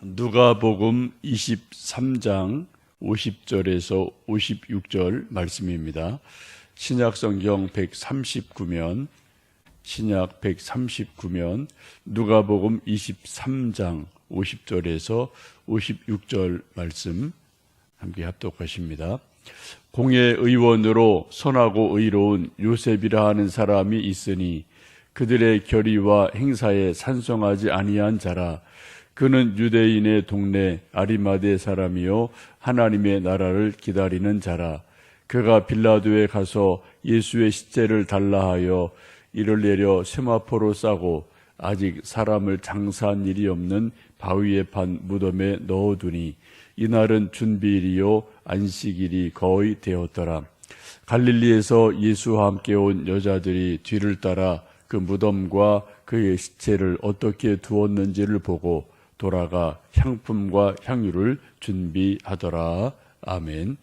누가복음 23장 50절에서 56절 말씀입니다. 신약성경 139면 누가복음 23장 50절에서 56절 말씀 함께 합독하십니다. 공의 의원으로 선하고 의로운 요셉이라 하는 사람이 있으니 그들의 결의와 행사에 찬송하지 아니한 자라. 그는 유대인의 동네 아리마대 사람이요 하나님의 나라를 기다리는 자라. 그가 빌라도에 가서 예수의 시체를 달라 하여 이를 내려 세마포로 싸고 아직 사람을 장사한 일이 없는 바위에 판 무덤에 넣어두니 이날은 준비일이요 안식일이 거의 되었더라. 갈릴리에서 예수와 함께 온 여자들이 뒤를 따라 그 무덤과 그의 시체를 어떻게 두었는지를 보고 돌아가 향품과 향유를 준비하더라. 아멘.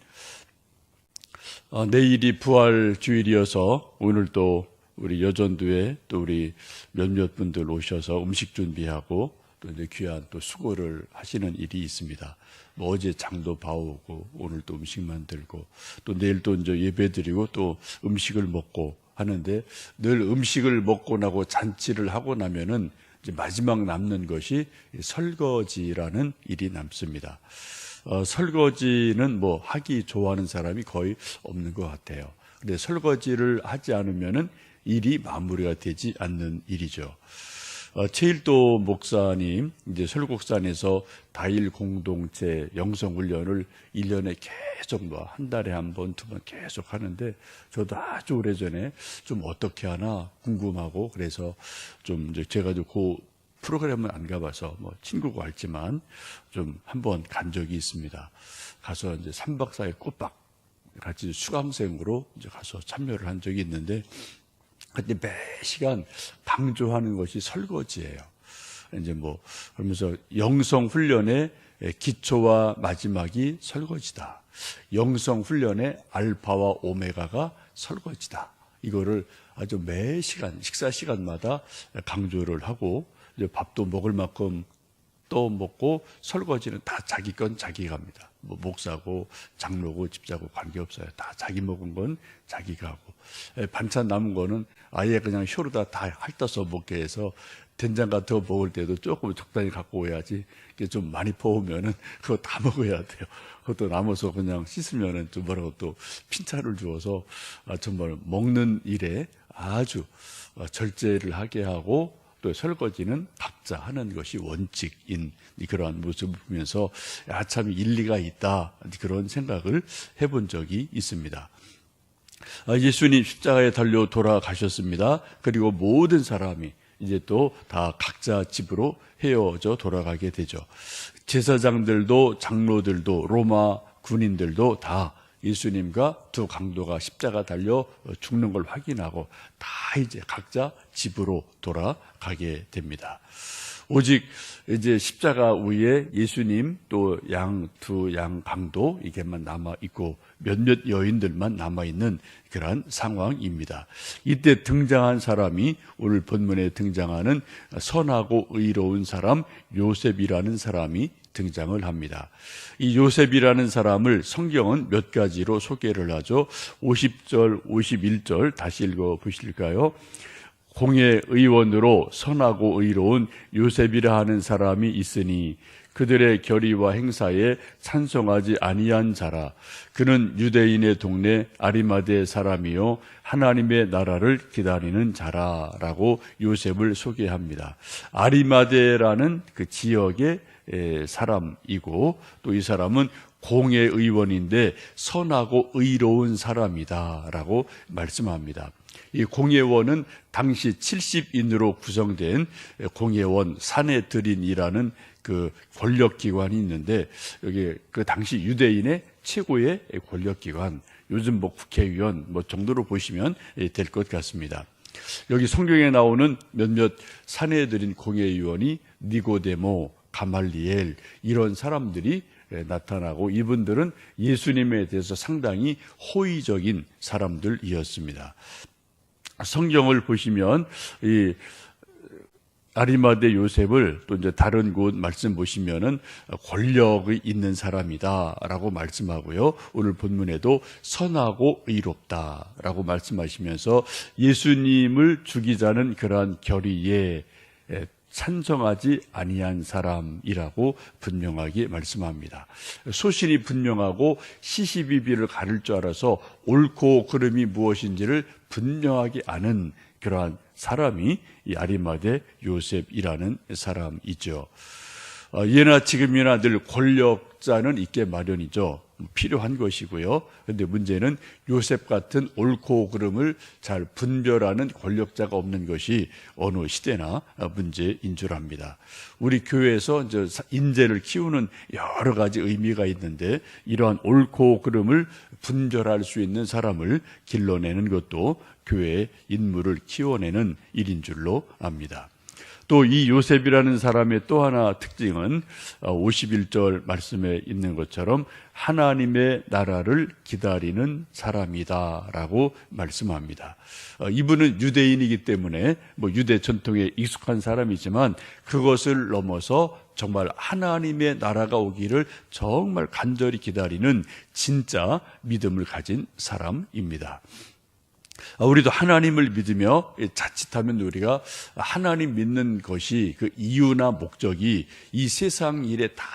내일이 부활 주일이어서 오늘 또 우리 여전도에 또 우리 몇몇 분들 오셔서 음식 준비하고 또 이제 귀한 또 수고를 하시는 일이 있습니다. 뭐 어제 장도 봐오고 오늘 또 음식 만들고 또 내일 또 이제 예배 드리고 또 음식을 먹고 하는데 늘 음식을 먹고 나고 잔치를 하고 나면은 이제 마지막 남는 것이 설거지라는 일이 남습니다. 설거지는 뭐 하기 좋아하는 사람이 거의 없는 것 같아요. 근데 설거지를 하지 않으면은 일이 마무리가 되지 않는 일이죠. 최일도 목사님, 이제 설국산에서 다일 공동체 영성훈련을 1년에 계속 한 달에 한 번, 두 번 계속 하는데 저도 아주 오래전에 좀 어떻게 하나 궁금하고 그래서 좀 이제 제가 그 프로그램은 안 가봐서 뭐 친구가 알지만 좀 한번 간 적이 있습니다. 가서 이제 3박 4일 꼬박 같이 수강생으로 이제 가서 참여를 한 적이 있는데 근데 매 시간 강조하는 것이 설거지예요. 이제 뭐 그러면서 영성 훈련의 기초와 마지막이 설거지다. 영성 훈련의 알파와 오메가가 설거지다. 이거를 아주 매 시간 식사 시간마다 강조를 하고 이제 밥도 먹을 만큼 또 먹고 설거지는 다 자기 건 자기가 합니다. 뭐 목사고 장로고 집사고 관계없어요. 다 자기 먹은 건 자기가 하고 반찬 남은 거는 아예 그냥 쇼로다 다 핥아서 먹게 해서 된장 같은 거 먹을 때도 조금 적당히 갖고 오야지. 좀 많이 퍼오면은 그거 다 먹어야 돼요. 그것도 남아서 그냥 씻으면은 좀 뭐라고 또 핀찬을 주어서 정말 먹는 일에 아주 절제를 하게 하고 또 설거지는 각자 하는 것이 원칙인 그러한 모습을 보면서 참 일리가 있다 그런 생각을 해본 적이 있습니다. 예수님 십자가에 달려 돌아가셨습니다. 그리고 모든 사람이 이제 또 다 각자 집으로 헤어져 돌아가게 되죠. 제사장들도 장로들도 로마 군인들도 다 예수님과 두 강도가 십자가 달려 죽는 걸 확인하고 다 이제 각자 집으로 돌아가게 됩니다. 오직 이제 십자가 위에 예수님 또 두 양 강도 이게만 남아 있고 몇몇 여인들만 남아 있는 그러한 상황입니다. 이때 등장한 사람이 오늘 본문에 등장하는 선하고 의로운 사람 요셉이라는 사람이 등장을 합니다. 이 요셉이라는 사람을 성경은 몇 가지로 소개를 하죠. 50절, 51절 다시 읽어 보실까요? 공의 의원으로 선하고 의로운 요셉이라 하는 사람이 있으니 그들의 결의와 행사에 찬송하지 아니한 자라. 그는 유대인의 동네 아리마대 사람이요 하나님의 나라를 기다리는 자라라고 요셉을 소개합니다. 아리마대라는 그 지역의 사람이고 또 이 사람은 공의 의원인데 선하고 의로운 사람이다라고 말씀합니다. 이 공예원은 당시 70인으로 구성된 공예원 사내들인이라는 그 권력기관이 있는데 여기 그 당시 유대인의 최고의 권력기관, 요즘 뭐 국회의원 뭐 정도로 보시면 될 것 같습니다. 여기 성경에 나오는 몇몇 사내들인 공예위원이 니고데모, 가말리엘 이런 사람들이 나타나고 이분들은 예수님에 대해서 상당히 호의적인 사람들이었습니다. 성경을 보시면 이 아리마대 요셉을 또 이제 다른 곳 말씀 보시면은 권력이 있는 사람이다라고 말씀하고요. 오늘 본문에도 선하고 의롭다라고 말씀하시면서 예수님을 죽이자는 그러한 결의에 찬성하지 아니한 사람이라고 분명하게 말씀합니다. 소신이 분명하고 시시비비를 가릴 줄 알아서 옳고 그름이 무엇인지를 분명하게 아는 그러한 사람이 이 아리마대 요셉이라는 사람이죠. 예나 지금이나 늘 권력자는 있게 마련이죠. 필요한 것이고요. 그런데 문제는 요셉 같은 옳고 그름을 잘 분별하는 권력자가 없는 것이 어느 시대나 문제인 줄 압니다. 우리 교회에서 이제 인재를 키우는 여러 가지 의미가 있는데 이러한 옳고 그름을 분별할 수 있는 사람을 길러내는 것도 교회의 인물을 키워내는 일인 줄로 압니다. 또 이 요셉이라는 사람의 또 하나 특징은 51절 말씀에 있는 것처럼 하나님의 나라를 기다리는 사람이다라고 말씀합니다. 이분은 유대인이기 때문에 유대 전통에 익숙한 사람이지만 그것을 넘어서 정말 하나님의 나라가 오기를 정말 간절히 기다리는 진짜 믿음을 가진 사람입니다. 우리도 하나님을 믿으며 자칫하면 우리가 하나님 믿는 것이 그 이유나 목적이 이 세상 일에 다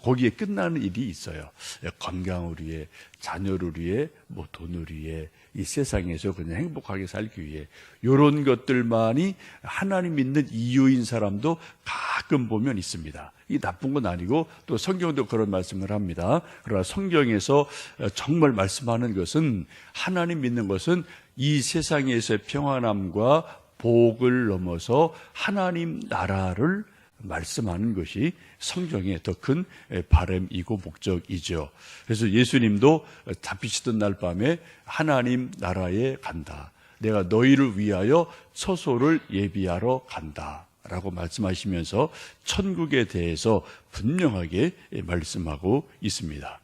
거기에 끝나는 일이 있어요. 건강을 위해, 자녀를 위해, 돈을 위해, 이 세상에서 그냥 행복하게 살기 위해 이런 것들만이 하나님 믿는 이유인 사람도 가끔 보면 있습니다. 이 나쁜 건 아니고 또 성경도 그런 말씀을 합니다. 그러나 성경에서 정말 말씀하는 것은 하나님 믿는 것은 이 세상에서의 평안함과 복을 넘어서 하나님 나라를 말씀하는 것이 성경의 더 큰 바람이고 목적이죠. 그래서 예수님도 잡히시던 날 밤에 하나님 나라에 간다. 내가 너희를 위하여 처소를 예비하러 간다. 라고 말씀하시면서 천국에 대해서 분명하게 말씀하고 있습니다.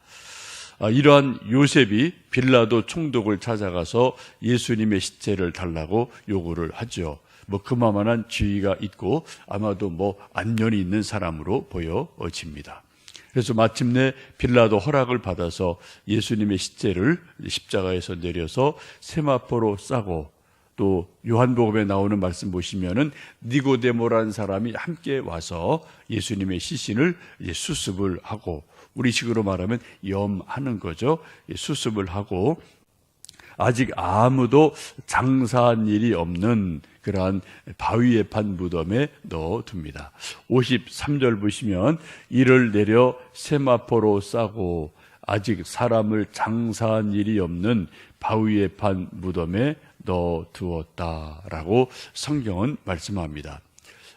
이러한 요셉이 빌라도 총독을 찾아가서 예수님의 시체를 달라고 요구를 하죠. 그만한 지위가 있고 아마도 안면이 있는 사람으로 보여집니다. 그래서 마침내 빌라도 허락을 받아서 예수님의 시체를 십자가에서 내려서 세마포로 싸고 또 요한복음에 나오는 말씀 보시면은 니고데모라는 사람이 함께 와서 예수님의 시신을 수습을 하고 우리식으로 말하면 염하는 거죠. 수습을 하고 아직 아무도 장사한 일이 없는 그러한 바위에 판 무덤에 넣어둡니다. 53절 보시면 이를 내려 세마포로 싸고 아직 사람을 장사한 일이 없는 바위에 판 무덤에 넣어두었다라고 성경은 말씀합니다.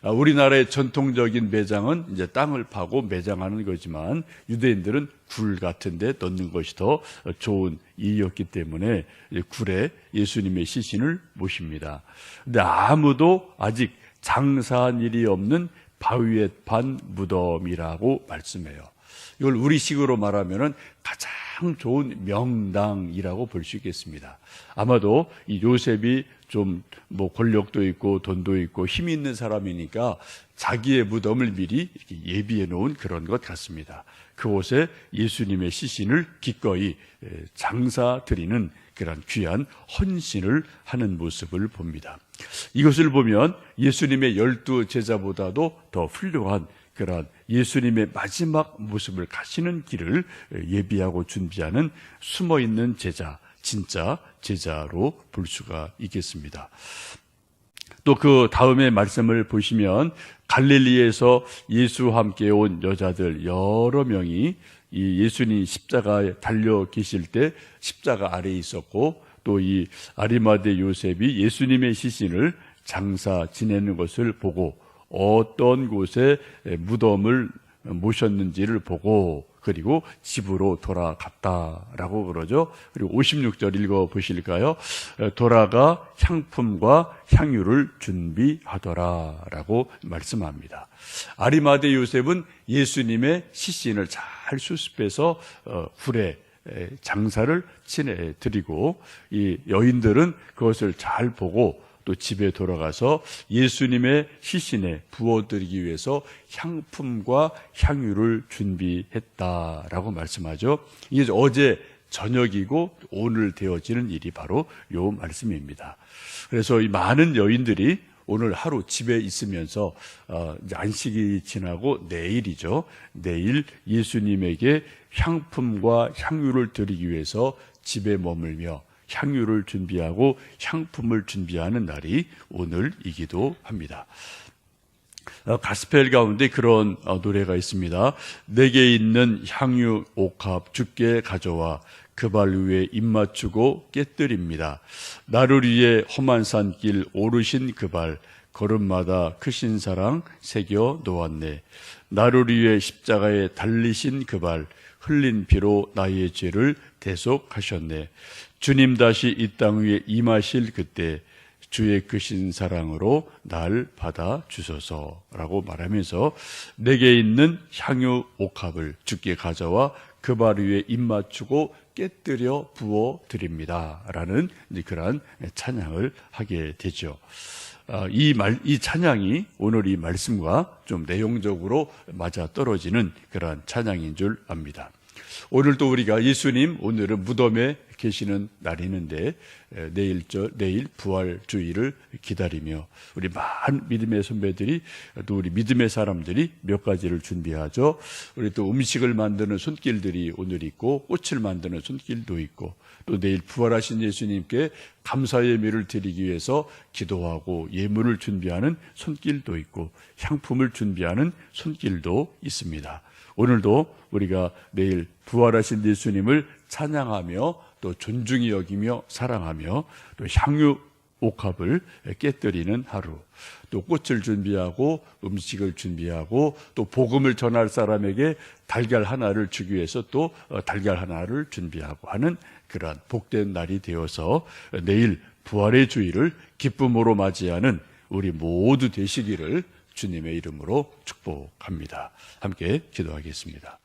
우리나라의 전통적인 매장은 이제 땅을 파고 매장하는 거지만 유대인들은 굴 같은 데 넣는 것이 더 좋은 일이었기 때문에 굴에 예수님의 시신을 모십니다. 근데 아무도 아직 장사한 일이 없는 바위에 판 무덤이라고 말씀해요. 이걸 우리식으로 말하면은 가장 좋은 명당이라고 볼 수 있겠습니다. 아마도 이 요셉이 좀 권력도 있고 돈도 있고 힘이 있는 사람이니까 자기의 무덤을 미리 이렇게 예비해 놓은 그런 것 같습니다. 그곳에 예수님의 시신을 기꺼이 장사 드리는 그런 귀한 헌신을 하는 모습을 봅니다. 이것을 보면 예수님의 12 제자보다도 더 훌륭한 그런 예수님의 마지막 모습을 가시는 길을 예비하고 준비하는 숨어있는 제자, 진짜 제자로 볼 수가 있겠습니다. 또 그 다음에 말씀을 보시면 갈릴리에서 예수와 함께 온 여자들 여러 명이 이 예수님 십자가에 달려 계실 때 십자가 아래에 있었고 또 이 아리마대 요셉이 예수님의 시신을 장사 지내는 것을 보고 어떤 곳에 무덤을 모셨는지를 보고 그리고 집으로 돌아갔다라고 그러죠. 그리고 56절 읽어보실까요? 돌아가 향품과 향유를 준비하더라라고 말씀합니다. 아리마대 요셉은 예수님의 시신을 잘 수습해서 굴에 장사를 드리고 이 여인들은 그것을 잘 보고 또 또 집에 돌아가서 예수님의 시신에 부어드리기 위해서 향품과 향유를 준비했다라고 말씀하죠. 이게 어제 저녁이고 오늘 되어지는 일이 바로 요 말씀입니다. 그래서 이 많은 여인들이 오늘 하루 집에 있으면서 이제 안식이 지나고 내일이죠. 내일 예수님에게 향품과 향유를 드리기 위해서 집에 머물며 향유를 준비하고 향품을 준비하는 날이 오늘이기도 합니다. 가스펠 가운데 그런 노래가 있습니다. 내게 있는 향유 옥합 주께 가져와 그 발 위에 입 맞추고 깨뜨립니다. 나를 위해 험한 산길 오르신 그 발 걸음마다 크신 사랑 새겨 놓았네. 나를 위해 십자가에 달리신 그 발 흘린 피로 나의 죄를 대속하셨네. 주님 다시 이 땅 위에 임하실 그때 주의 크신 사랑으로 날 받아 주소서라고 말하면서 내게 있는 향유 옥합을 주께 가져와 그 발 위에 입 맞추고 깨뜨려 부어 드립니다. 라는 그러한 찬양을 하게 되죠. 이 찬양이 오늘 이 말씀과 좀 내용적으로 맞아 떨어지는 그러한 찬양인 줄 압니다. 오늘도 우리가 예수님 오늘은 무덤에 계시는 날이는데 내일 부활주의를 기다리며 우리 많은 믿음의 선배들이 또 우리 믿음의 사람들이 몇 가지를 준비하죠. 우리 또 음식을 만드는 손길들이 오늘 있고 꽃을 만드는 손길도 있고 또 내일 부활하신 예수님께 감사의 예물을 드리기 위해서 기도하고 예물을 준비하는 손길도 있고 향품을 준비하는 손길도 있습니다. 오늘도 우리가 내일 부활하신 예수님을 찬양하며 또 존중히 여기며 사랑하며 또 향유 옥합을 깨뜨리는 하루, 또 꽃을 준비하고 음식을 준비하고 또 복음을 전할 사람에게 달걀 하나를 주기 위해서 또 달걀 하나를 준비하고 하는 그러한 복된 날이 되어서 내일 부활의 주일을 기쁨으로 맞이하는 우리 모두 되시기를 주님의 이름으로 축복합니다. 함께 기도하겠습니다.